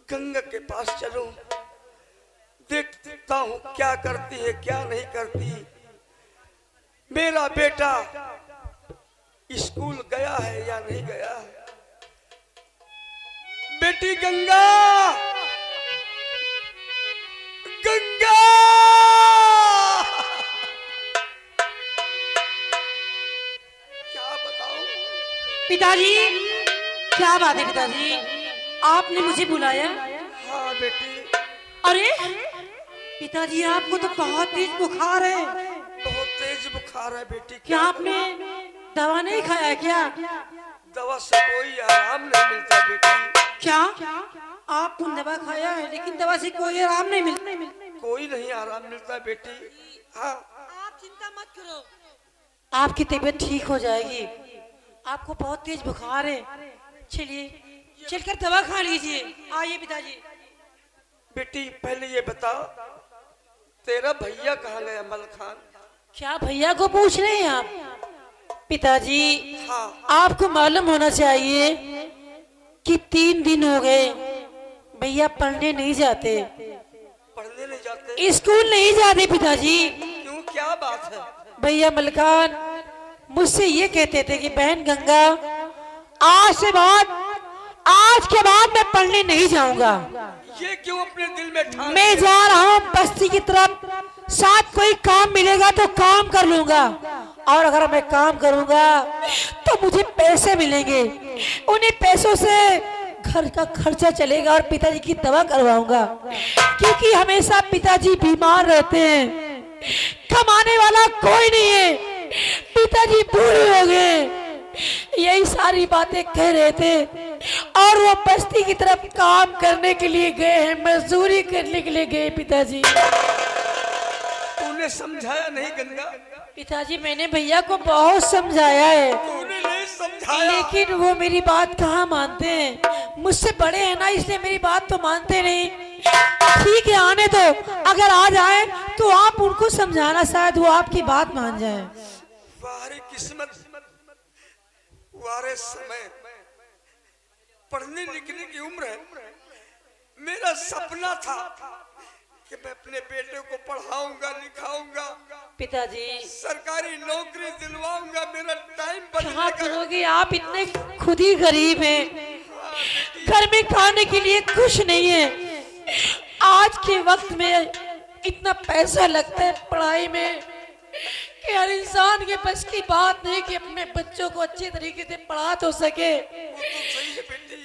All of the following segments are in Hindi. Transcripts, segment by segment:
गंगा के पास चलूं, देखता हूं क्या करती है क्या नहीं करती। मेरा बेटा स्कूल गया है या नहीं गया है। बेटी गंगा, गंगा क्या बताऊं। पिताजी, क्या बात है पिताजी, आपने मुझे बुलाया? हाँ बेटी। अरे पिताजी, आपको तो बहुत तेज बुखार है। बहुत तेज बुखार है बेटी। क्या आपने दवा नहीं खाया क्या? दवा से कोई आराम नहीं मिलता बेटी। क्या आपने दवा खाया है लेकिन दवा से कोई आराम नहीं मिलता? कोई नहीं आराम मिलता बेटी। हाँ, आप चिंता मत करो, आपकी तबीयत ठीक हो जाएगी। आपको बहुत तेज बुखार है, चलिए चलकर दवा खा लीजिए। आइए पिताजी। बेटी पहले ये बता, तेरा भैया कहाँ गया मल खान? क्या भैया को पूछ रहे हैं आप? पिताजी हाँ। आपको मालूम होना चाहिए कि 3 दिन हो गए भैया पढ़ने नहीं जाते। पढ़ने नहीं जाते? स्कूल नहीं जाते पिताजी। क्यों, क्या बात है? भैया मलखान मुझसे ये कहते थे कि बहन गंगा, आज के बाद मैं पढ़ने नहीं जाऊंगा। ये क्यों अपने दिल में ठान? मैं जा रहा हूँ बस्ती की तरफ, साथ कोई काम मिलेगा तो काम कर लूंगा, और अगर मैं काम करूंगा तो मुझे पैसे मिलेंगे। उन्हीं पैसों से घर का खर्चा चलेगा और पिताजी की दवा करवाऊंगा, क्योंकि हमेशा पिताजी बीमार रहते हैं, कमाने वाला कोई नहीं है, पिताजी बूढ़े हो गए। यही सारी बातें कह रहे थे और वो बस्ती की तरफ काम करने के लिए गए हैं, मजदूरी करने के लिए गए पिताजी। समझाया नहीं गंगा? पिताजी मैंने भैया को बहुत समझाया है, तूने नहीं समझाया। लेकिन वो मेरी बात कहाँ मानते हैं। मुझसे बड़े हैं ना, इसलिए मेरी बात तो मानते नहीं। ठीक है आने दो, अगर आ जाए तो आप उनको समझाना, शायद वो आपकी बात मान जाए। वारे किस्मत, वारे समय, पढ़ने लिखने की उम्र है। मेरा सपना था कि मैं अपने बेटे को पढ़ाऊंगा लिखाऊंगा, पिताजी सरकारी नौकरी दिलवाऊंगा, मेरा टाइम क्या बदलेगा। करोगे आप, इतने खुद ही गरीब हैं, घर में खाने के लिए कुछ नहीं है। आज के वक्त में इतना पैसा लगता है पढ़ाई में कि हर इंसान के बस की बात नहीं कि अपने बच्चों को अच्छे तरीके से पढ़ा तो सके। वो तो सही है बेटी,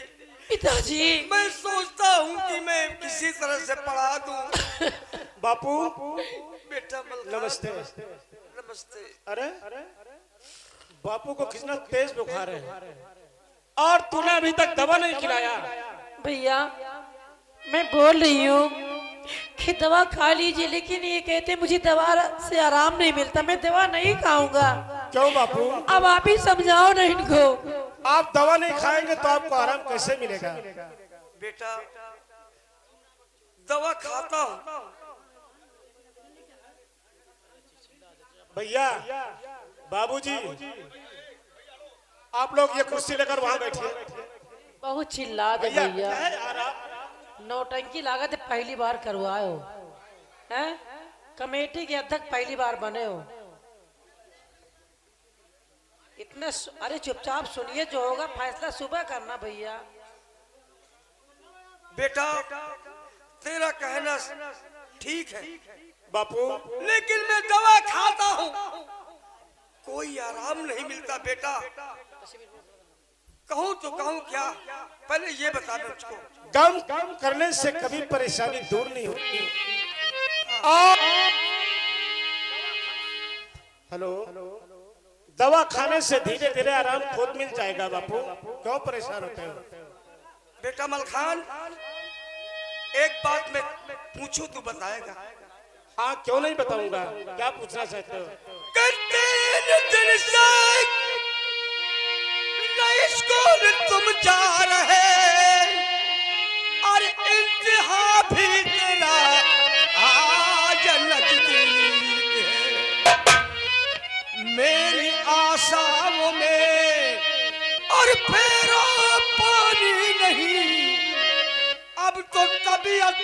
पिताजी मैं सोचता हूँ कि मैं किसी तरह से पढ़ा दूं। बापू बेटा मलखान, नमस्ते। नमस्ते। अरे बापू को कितना तेज बुखार है और तूने अभी तक दवा नहीं खिलाया। भैया मैं बोल रही हूँ कि दवा खा लीजिए, लेकिन ये कहते मुझे दवा से आराम नहीं मिलता, मैं दवा नहीं खाऊंगा। क्यों बापू? अब आप ही समझाओ ना इनको। आप दवा नहीं खाएंगे तो आपको आराम कैसे मिलेगा? बेटा दवा खाता हूँ। भैया बाबूजी आप लोग ये कुर्सी लेकर वहां बैठिए। बहुत चिल्ला दे भैया भैया, क्या है यार आप? नौटंकी लागत पहली बार करवाए हो हैं? कमेटी के अध्यक्ष पहली बार बने हो। इतने अरे चुपचाप सुनिए, जो होगा फैसला सुबह करना भैया। बेटा तेरा कहना ठीक है बापू लेकिन मैं दवा खाता हूँ, कोई आराम नहीं मिलता। बेटा कहूँ तो कहूँ क्या, पहले ये बता दो मुझको। काम करने से कभी परेशानी दूर नहीं होती। और हेलो, दवा खाने से धीरे धीरे आराम खुद मिल जाएगा बापू, क्यों परेशान होते हो? बेटा मलखान एक बात मैं पूछूं तो बताएगा? हाँ क्यों नहीं बताऊंगा, क्या पूछना चाहते हो? तीन दिन से नए स्कूल तुम जा रहे और इंतहा भी तेरा आज नजदीक है। मेरी आशाओं में और पैरों पानी नहीं, अब तो तबीयत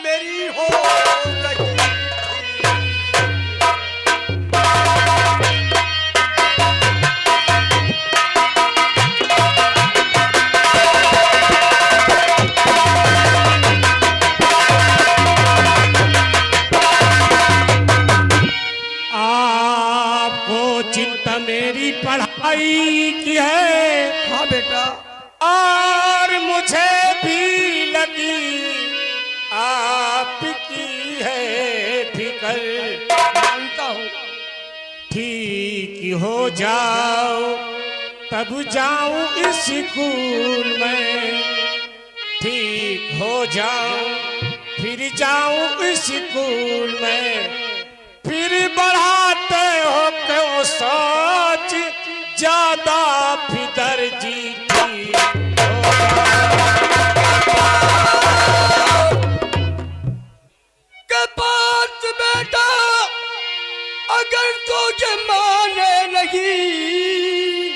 मेरी हो रही। चिंता मेरी पढ़ाई की है। हाँ बेटा, और मुझे भी लगी आपकी है फिकर। मानता हूँ। ठीक हो जाओ तब जाऊं इस स्कूल में, ठीक हो जाओ फिर जाऊं इस स्कूल में। फिर बढ़ाते हो क्यों सोच ज्यादा, फिदर जी के बात बेटा अगर तुझे माने नहीं,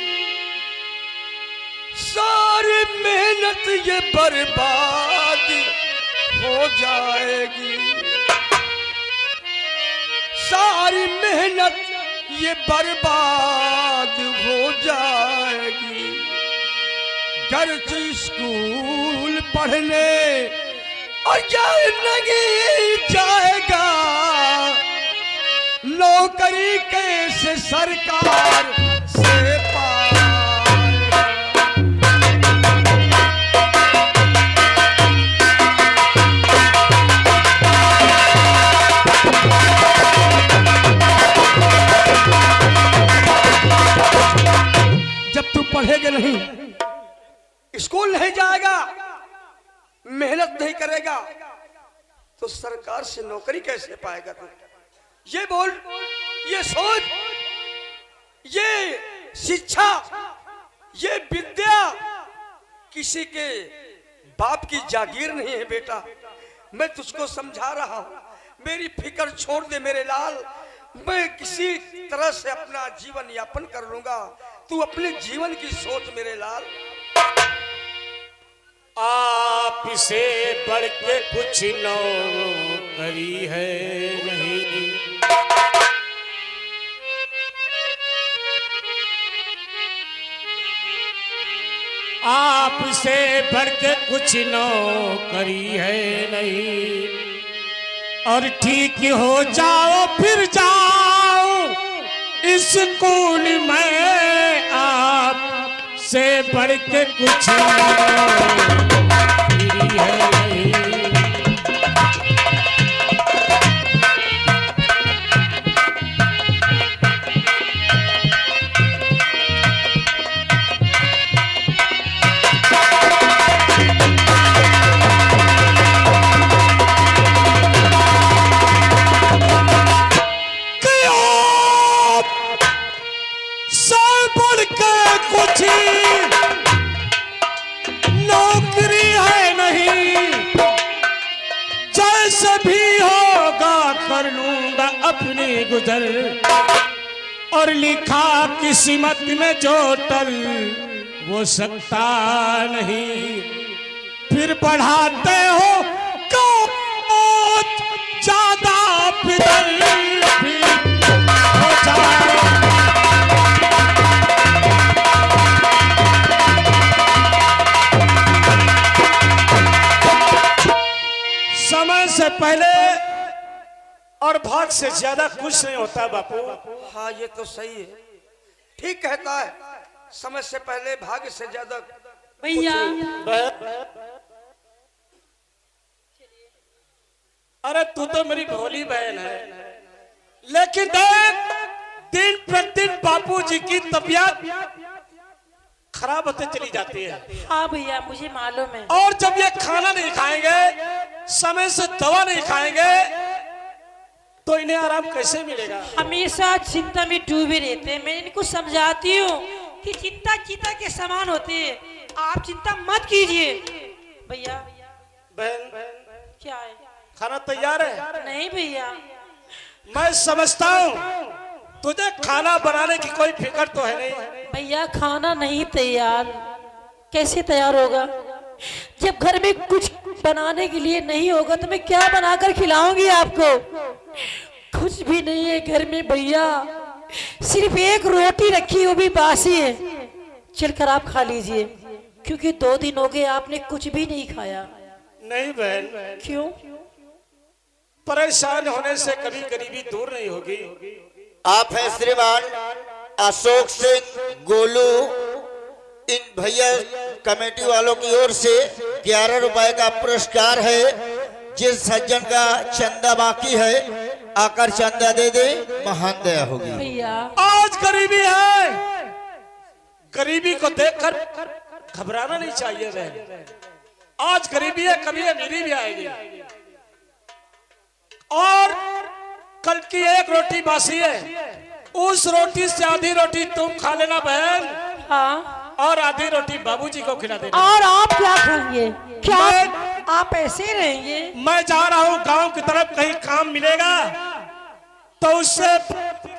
सारी मेहनत ये बर्बाद हो जाएगी। सारी मेहनत ये बर्बाद हो जाएगी। घर से स्कूल पढ़ने और जाए नहीं जाएगा, नौकरी कैसे सरकार से पाएगा। जब तू पढ़ेगा नहीं, स्कूल नहीं जाएगा, मेहनत नहीं करेगा, तो सरकार से नौकरी कैसे पाएगा तू? ये बोल, ये सोच, ये शिक्षा, ये विद्या किसी के बाप की जागीर नहीं है बेटा। मैं तुझको समझा रहा हूं, मेरी फिक्र छोड़ दे मेरे लाल। मैं किसी तरह से अपना जीवन यापन कर लूंगा, तू अपने जीवन की सोच मेरे लाल। आप से बढ़ के कुछ नौकरी है नहीं, आप से बढ़ के कुछ नौकरी है नहीं, और ठीक हो जाओ फिर जाओ स्कूल में, आप से बढ़ के कुछ नौकरी है नहीं। नौकरी है नहीं, जैसे भी होगा कर लूंगा अपनी गुजर, और लिखा किस्मत में जो टल वो सकता नहीं, फिर पढ़ाते हो क्यों ज्यादा फिदल भी हो जाए। समय से पहले और भाग से ज्यादा कुछ नहीं होता बापू। हाँ ये तो सही है, ठीक कहता है, समय से पहले भाग्य से ज्यादा। भैया अरे तू तो मेरी भोली बहन है, लेकिन देख दिन प्रतिदिन बापू जी की तबीयत खराब होते चली जाती है। हाँ भैया मुझे मालूम है। और जब ये खाना नहीं खाएंगे, समय से दवा नहीं खाएंगे, तो इन्हें आराम कैसे मिलेगा। हमेशा चिंता में डूबे रहते हैं। मैं इनको समझाती हूँ कि चिंता चिता के समान होती है, आप चिंता मत कीजिए। भैया बहन क्या है? खाना तैयार है? नहीं भैया, मैं समझता हूँ तुझे खाना बनाने की कोई फिक्र तो है नहीं। भैया खाना नहीं तैयार, कैसे तैयार होगा? जब घर में कुछ बनाने के लिए नहीं होगा तो मैं क्या बनाकर खिलाऊंगी आपको? कुछ भी नहीं है घर में भैया, सिर्फ एक रोटी रखी वो भी बासी है। चलकर आप खा लीजिए, क्योंकि 2 दिन हो गए आपने कुछ भी नहीं खाया। नहीं बहन, क्यों? परेशान होने से कभी गरीबी दूर नहीं होगी। आप हैं श्रीमान अशोक सिंह गोलू, इन भैया कमेटी वालों की ओर से 11 रुपए का पुरस्कार है। जिस सज्जन का चंदा बाकी है आकर चंदा दे दे, महान दया होगी। भैया आज गरीबी है, गरीबी को देखकर घबराना नहीं चाहिए बहन। आज गरीबी है, कभी अमीरी भी आएगी। और कल की एक रोटी बासी है, उस रोटी से आधी रोटी तुम खा लेना बहन, हाँ, और आधी रोटी बाबूजी को खिला देना। और आप क्या खाएंगे? क्या आप ऐसे ही रहेंगे? मैं जा रहा हूँ गांव की तरफ, कहीं काम मिलेगा तो उससे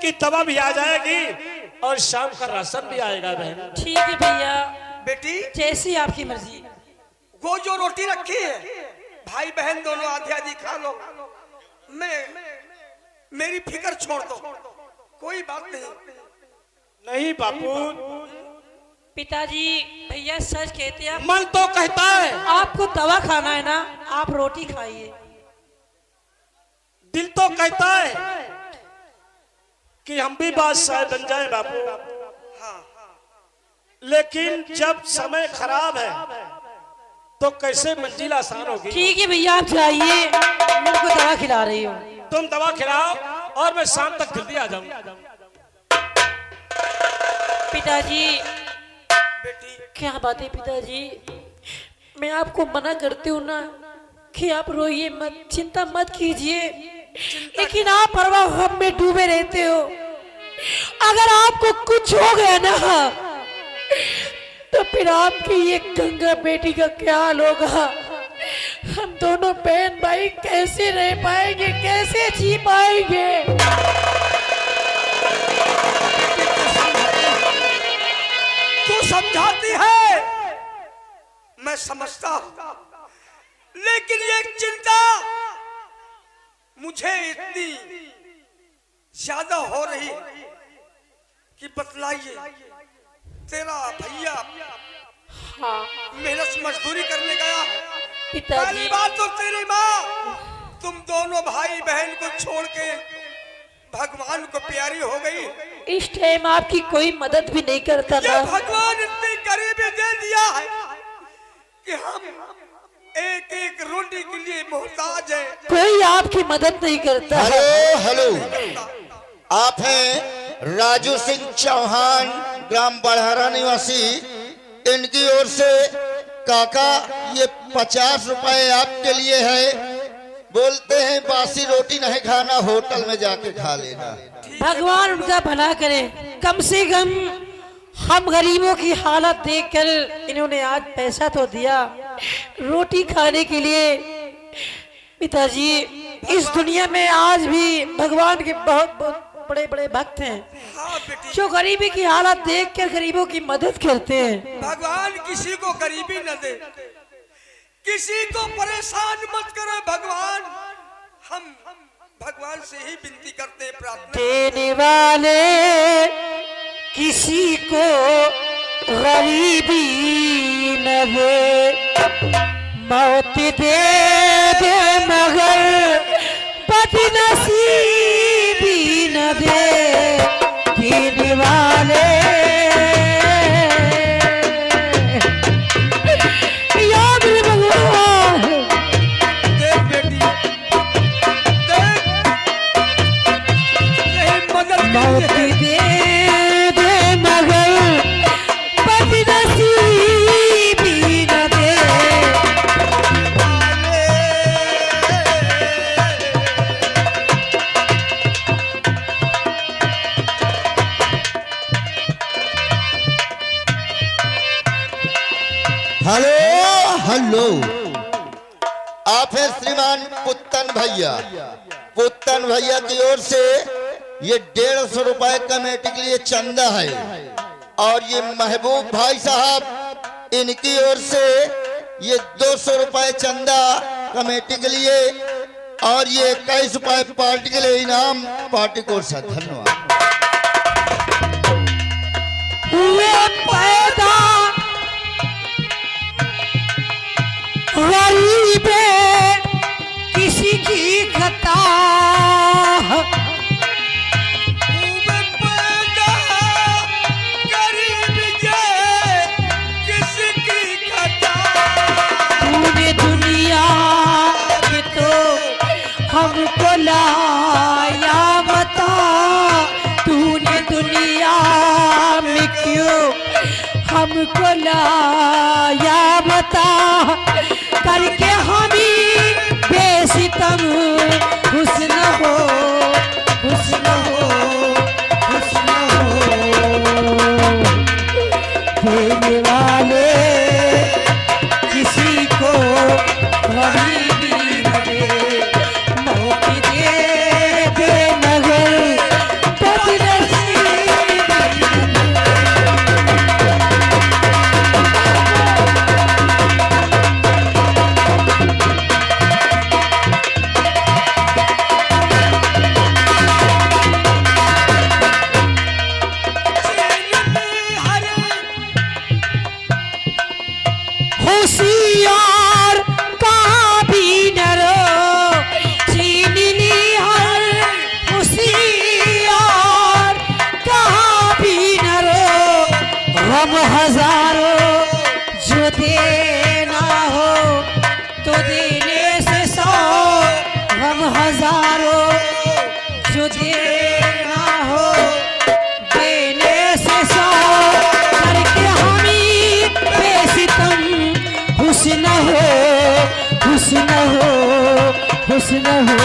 की दवा भी आ जाएगी और शाम का राशन भी आएगा बहन। ठीक है भैया, बेटी जैसी आपकी मर्जी। वो जो रोटी रखी है भाई बहन दोनों आधी आधी खा लो, मेरी फिक्र छोड़ दो, कोई बात नहीं। नहीं बापू, पिताजी भैया सच कहते हैं। मन तो कहता है, आपको दवा खाना है ना, आप रोटी खाइए। दिल तो कहता है कि हम भी बादशाह बन जाएं बापू। लेकिन जब समय खराब है तो कैसे मंजिल आसान होगी। ठीक है भैया, आप जाइए, मैं उनको दवा खिला रही हूँ। तुम दवा खिलाओ और मैं शाम तक जल्दी आ जाऊंगा। पिताजी बेटी क्या बात है पिताजी, मैं आपको मना करती हूँ ना कि आप रोइए मत, चिंता मत कीजिए। लेकिन आप हर वक्त गम में डूबे रहते हो। अगर आपको कुछ हो गया ना तो फिर आपकी ये गंगा बेटी का क्या हाल होगा? हम दोनों बहन भाई कैसे रह पाएंगे, कैसे जी पाएंगे? तू समझाती है, मैं समझता हूं, लेकिन ये चिंता मुझे इतनी ज्यादा हो रही है कि बतलाइए, तेरा भैया हाँ मेहनत मजदूरी करने गया है। पिताजी, पहली बात तो तेरी माँ तुम दोनों भाई बहन को छोड़ के भगवान को प्यारी हो गई। इस टाइम आपकी कोई मदद भी नहीं करता ये ना। भगवान इतनी गरीबी दे दिया है कि हम एक एक रोटी के लिए मोहताज है। कोई आपकी मदद नहीं करता। हेलो हेलो, आप हैं राजू सिंह चौहान, ग्राम बढ़ारा निवासी। इनकी ओर से काका ये 50 रुपए आपके लिए है। बोलते हैं बासी रोटी नहीं खाना, होटल में जाके खा लेना। भगवान उनका भला करे। कम से कम हम गरीबों की हालत देखकर इन्होंने आज पैसा तो दिया रोटी खाने के लिए। पिताजी, इस दुनिया में आज भी भगवान के बहुत बहुत बड़े बड़े भक्त हैं हाँ बेटी, जो गरीबी की हालत देखकर गरीबों की मदद करते हैं। भगवान किसी को गरीबी न दे, किसी को परेशान मत करे भगवान। हम भगवान से ही विनती करते हैं, प्रार्थना। देने वाले किसी को गरीबी न दे, मौत दे दे मगर बदनसीबी न दे। देने वाले याद भगवान। देख बेटी, देख, यही मदद मौत के लिए दे दे मगर बदनसीबी न दे। हेलो हेलो, आप हैं श्रीमान पुत्तन भैया। पुत्तन भैया की ओर से ये 150 रुपए कमेटी के लिए चंदा है। और ये महबूब भाई साहब, इनकी ओर से ये 200 रुपए चंदा कमेटी के लिए, और ये 21 रुपए पार्टी के लिए इनाम पार्टी को। धन्यवाद। हुए पैदा गरीबे किसी की खता, पैदा गरीब ये किसी की खता। तूने दुनिया में तो हमको लाया बता, तूने दुनिया में क्यों हमको लाया बता। करके हमी बेसितम हुस्न हो, हुस्न हो, हुस्न हो। देने वाले किसी को गरीबी न दे, मौत दे दे मगर बदनसीबी न दे। होशियार कहाँ भी न रो, छीन ली हर होशियार कहाँ भी न रो। गम हजारों जो देना हो तो देने से 100, गम हजारों जो देना हो देने से 100। करके हमी बेसितम हुस्न हो, हुस्न हो, हुस्न हो।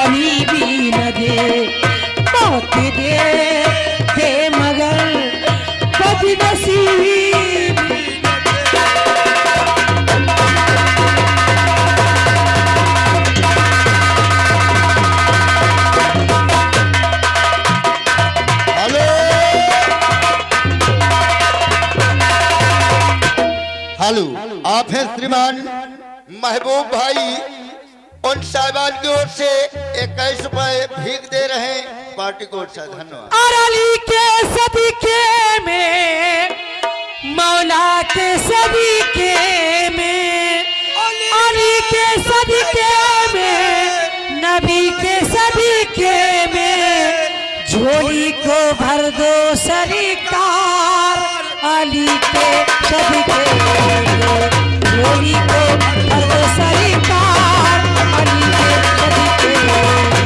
गरीबी न दे, मौत दे मगर बदनसीबी हेलो, आप हैं श्रीमान महबूब भाई। उन साहिबान की ओर से 21 रुपए भीख दे रहे हैं पार्टी को। अच्छा, धन्यवाद। अली के सदके में, मौला के सदके में, अली के सदके में, नबी के सदके में, झोली को भर दो सरकार। अली के सदके में, झोली को भर दो सरकार। अली के सदके में।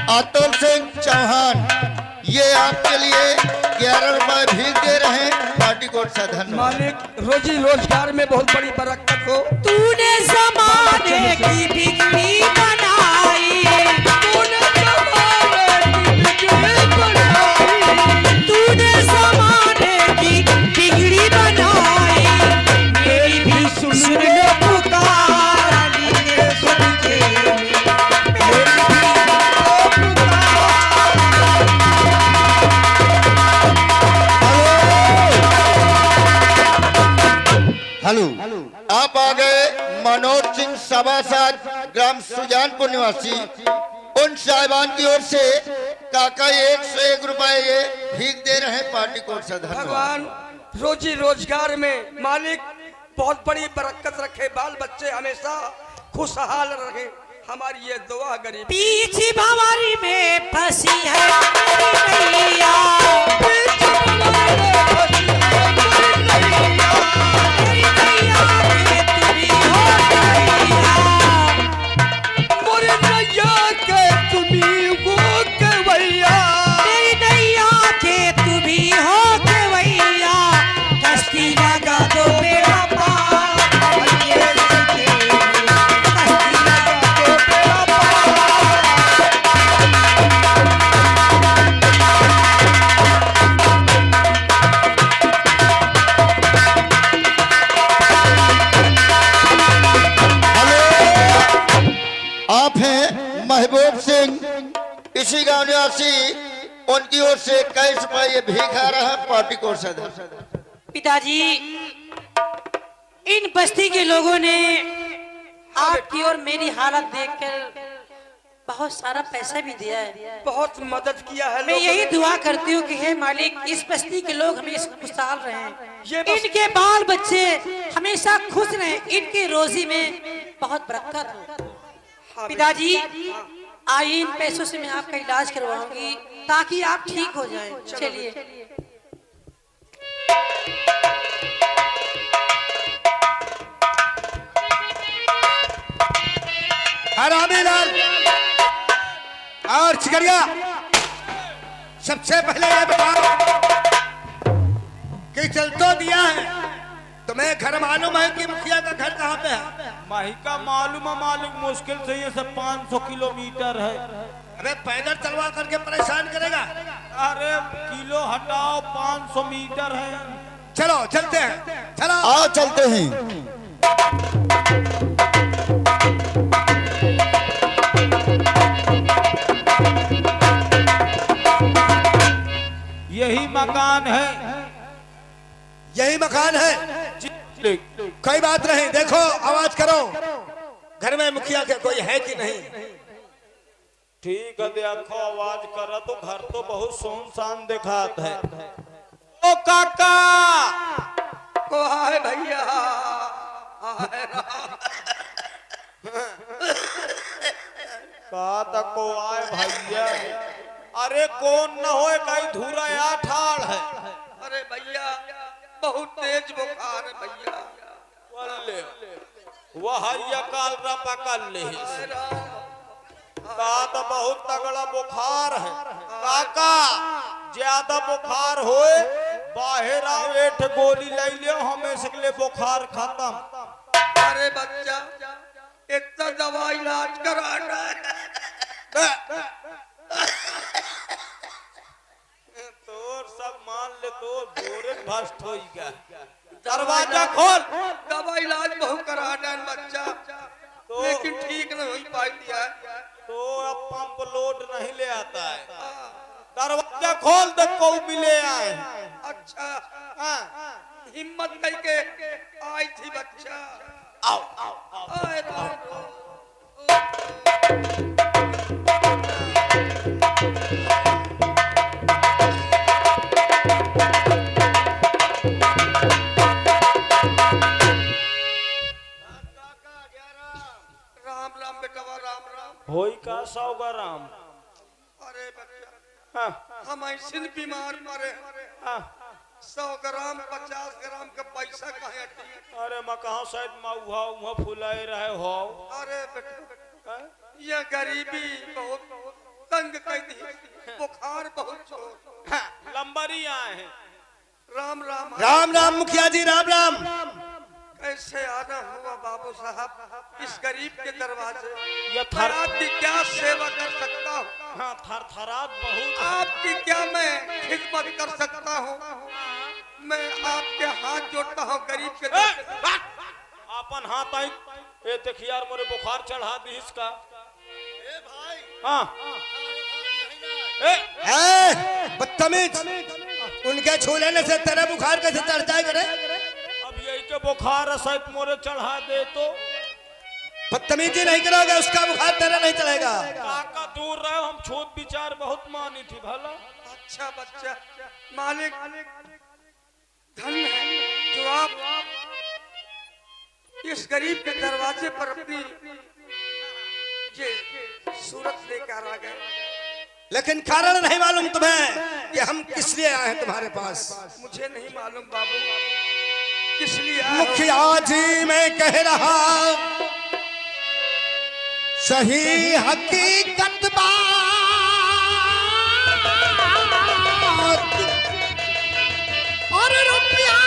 अतुल सिंह चौहान, ये आपके लिए 11 रुपए भीख दे रहे हैं पार्टी कोर्ट से। धन्यवाद। मालिक रोजी रोजगार में बहुत बड़ी बरकत हो। तूने ज़माने की बिगड़ी बनाई, तूने ज़माने की बिगड़ी बनाई, तूने ज़माने की बिगड़ी बनाई। मेरी भी सुन लो पुकार। अली के सदके में, मेरी भी हेलो, आप आ गए मनोज सिंह सभासद, ग्राम सुजानपुर निवासी। उन साहिबान की ओर से काका 101 रुपए ये भीख दे रहे हैं पार्टी कोर्ट से। धन्यवाद। भगवान रोजी रोजगार में मालिक बहुत बड़ी बरकत रखे, बाल बच्चे हमेशा खुशहाल रहे, हमारी ये दुआ गरीब। पीछे भंवरी में फंसी है मेरी नैया, पीछे भंवरी में फंसी है मेरी नैया, मेरी नैया के तू भी हो गवैया, मोरे नैया के तू भी हो गवैया, मेरी नैया के तू भी हो गवैया। कश्ती लगा दो बेड़ा पार। अली के सदके में, कश्ती लगा दो बेड़ा पार। आप हैं महबूब सिंह, इसी गांव निवासी। उनकी ओर से 21 रुपए ये भीख आ रहा है पार्टी कोर्ट से। पिताजी, इन बस्ती के लोगों ने आपकी और मेरी हालत देखकर बहुत सारा पैसा भी दिया है। बहुत मदद किया है मैं लोगों यही ने। दुआ करती हूँ कि हे मालिक, इस बस्ती के लोग हमेशा खुशहाल ये रहें, बस- इनके बाल बच्चे हमेशा खुश रहें, इनकी रोजी में बहुत बरकत हो। हाँ, पिताजी, आइए इन पैसों से मैं आपका इलाज करवाऊंगी ताकि आप ठीक हो जाएं। चलिए। हरामीलाल और चिकरिया, सबसे पहले ये बताओ कि चल तो दिया है, तुम्हें घर मालूम है कि मुखिया का घर कहाँ पे है? माही का मालूम है मालिक, मुश्किल से ये सब 500 किलोमीटर है। अबे पैदल चलवा करके परेशान करेगा। अरे किलो हटाओ, 500 मीटर है। चलो चलते हैं, चलो। आओ चलते हैं। यही मकान है। यही मकान है। कोई बात नहीं, देखो आवाज करो, घर में मुखिया के कोई है कि नहीं? ठीक है, देखो आवाज करा तो घर तो बहुत सुनसान दिखात है। ओ काका, को आए भैया, आए राम। कहा था को आए भैया। अरे कौन न होए कहीं धूरा या ठाड़ है। अरे भैया बहुत तेज बुखार है भैया। बोले वह काल पकड़ ले। हाय राम। कहा तो बहुत तगड़ा बुखार है। काका ज्यादा बुखार होए बाहर आओ, एक गोली ले लियो हमें सकले बुखार खत्म। अरे बच्चा इतना दवा इलाज कराना तोर सब मान ले तो जोरे भ्रष्ट हो गया। दरवाजा खोल। दवा इलाज बहुत कराना है बच्चा, तो लेकिन ठीक नहीं हो पाई दिया। तो अब पंप लोड नहीं ले आता है। दरवाजा खोल दे को मिले आए। अच्छा हाँ। हिम्मत करके आई थी बच्चा। आओ आओ आओ। हाय राम। राम राम बेटवा राम राम। होई का सौगा राम। अरे बच्चा हाँ, हम ऐसे बीमार पड़े, हाँ। 100 ग्राम 50 ग्राम का पैसा कहे अटी। अरे मैं कहा शायद मऊहा उहा फुलाए रहे हो। अरे बेटा हाँ? ये गरीबी बहुत तंग कर दी, बुखार बहुत जोर। हाँ, लंबरी आए हैं। राम राम। राम राम मुखिया जी, राम राम। कैसे आना हुआ बाबू साहब इस गरीब के दरवाजे। ये मैं आपकी क्या सेवा कर सकता हूँ? हाँ, थरथरात बहुत है। आपकी क्या मैं खिदमत कर सकता हूँ? मैं आपके हाथ जोड़ता हूँ गरीब के दरवाजे। अपन हाथ आई ए देखिए यार मोरे बुखार चढ़ा दी इसका। हाँ बदतमीज, उनके छू लेने से तेरा बुखार कैसे चढ़ जाएगा रे? अब यही के बुखार है शायद मोरे चढ़ा दे तो बदतमीजी नहीं करोगे उसका बुखार तेरा नहीं चलेगा। काका दूर रहे, हम छोट विचार बहुत मानी थी भला। अच्छा बच्चा मालिक धन है जो आप इस गरीब के दरवाजे पर अपनी ये सूरत लेकर आ गए। लेकिन कारण नहीं मालूम तुम्हें कि हम किस लिए आए हैं तुम्हारे पास? मुझे नहीं मालूम बाबू किस लिए आए हो। मुखिया जी मैं कह रहा सही हकीकत बात, और रुपया